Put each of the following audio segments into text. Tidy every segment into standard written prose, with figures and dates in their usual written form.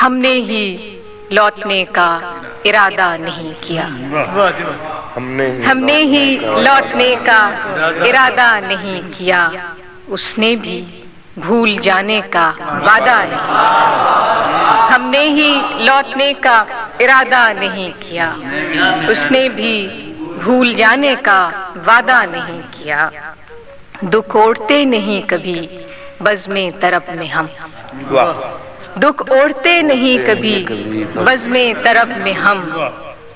ہم نے ہی لوٹنے کا ارادہ نہیں کیا، ہم نے ہی لوٹنے کا ارادہ نہیں کیا، اس نے بھی بھول جانے کا وعدہ نہیں، ہم نے ہی لوٹنے کا ارادہ نہیں کیا، اس نے بھی بھول جانے کا وعدہ نہیں کیا۔ دکھ اوڑھتے نہیں کبھی بزم طرب میں ہم، دکھ اوڑھتے نہیں کبھی بزم طرب میں ہم،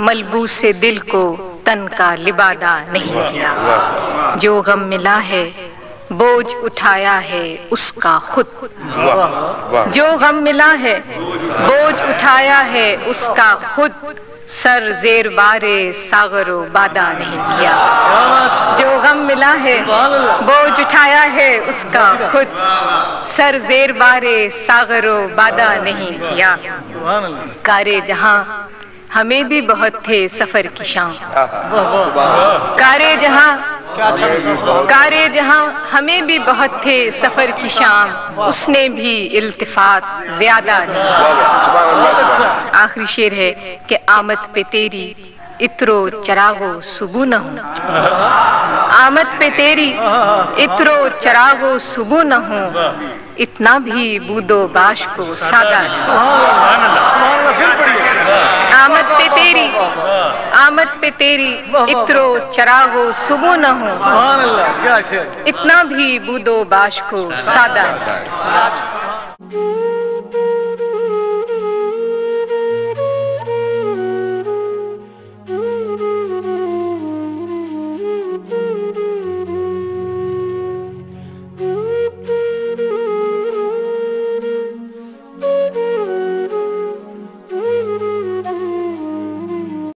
ملبوس دل کو تن کا لبادہ نہیں کیا۔ جو غم ملا ہے بوجھ اٹھایا ہے اس کا خود، جو غم ملا ہے بوجھ اٹھایا ہے اس کا خود، سر زیر بار ساغر و بادہ نہیں کیا۔ جو غم ملا ہے بوجھ اٹھایا ہے اس کا خود، سر زیر بار ساغر و بادہ نہیں کیا۔ کارے جہاں ہمیں بھی بہت تھے سفر کی شام، کارے جہاں ہمیں بھی بہت تھے سفر کی شام، اس نے بھی التفات زیادہ نہیں۔ آخری شعر ہے کہ آمد پہ تیری عطر و چراغ و صبح نہ ہوں، آمد پہ تیری عطر و چراغ و صبح نہ ہوں، اتنا بھی بود و باش کو سادہ آمد پہ تیری عطر و چراغ و صبح نہ ہوں، اتنا بھی بود و باش کو سادہ